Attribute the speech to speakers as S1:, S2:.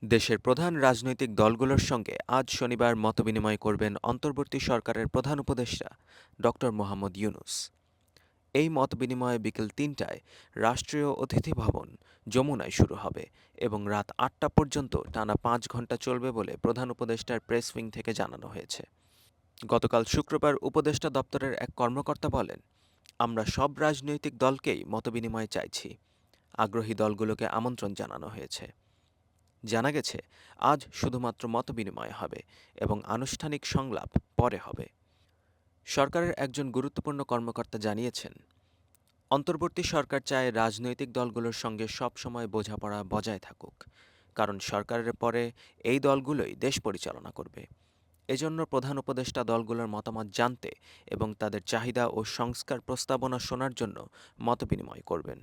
S1: দেশের প্রধান রাজনৈতিক দলগুলোর সঙ্গে আজ শনিবার মতবিনিময় করবেন অন্তর্বর্তী সরকারের প্রধান উপদেষ্টা ড. মোহাম্মদ ইউনূস। এই মতবিনিময় বিকেল ৩টায় রাষ্ট্রীয় অতিথি ভবন, যমুনায় শুরু হবে এবং রাত ৮টা পর্যন্ত টানা ৫ ঘণ্টা চলবে বলে প্রধান উপদেষ্টার প্রেস উইং থেকে জানানো হয়েছে। গতকাল শুক্রবার উপদেষ্টা দপ্তরের এক কর্মকর্তা বলেন, আমরা সব রাজনৈতিক দলকেই মতবিনিময়ে চাইছি। আগ্রহী দলগুলোকে আমন্ত্রণ জানানো হয়েছে। জানা গেছে, আজ শুধুমাত্র মতবিনিময় হবে এবং আনুষ্ঠানিক সংলাপ পরে হবে। সরকারের একজন গুরুত্বপূর্ণ কর্মকর্তা জানিয়েছেন, অন্তর্বর্তী সরকার চায় রাজনৈতিক দলগুলোর সঙ্গে সব সময় বোঝাপড়া বজায় থাকুক, কারণ সরকারের পরে এই দলগুলোই দেশ পরিচালনা করবে। এজন্য প্রধান উপদেষ্টা দলগুলোর মতামত জানতে এবং তাদের চাহিদা ও সংস্কার প্রস্তাবনা শোনার জন্য মতবিনিময় করবেন।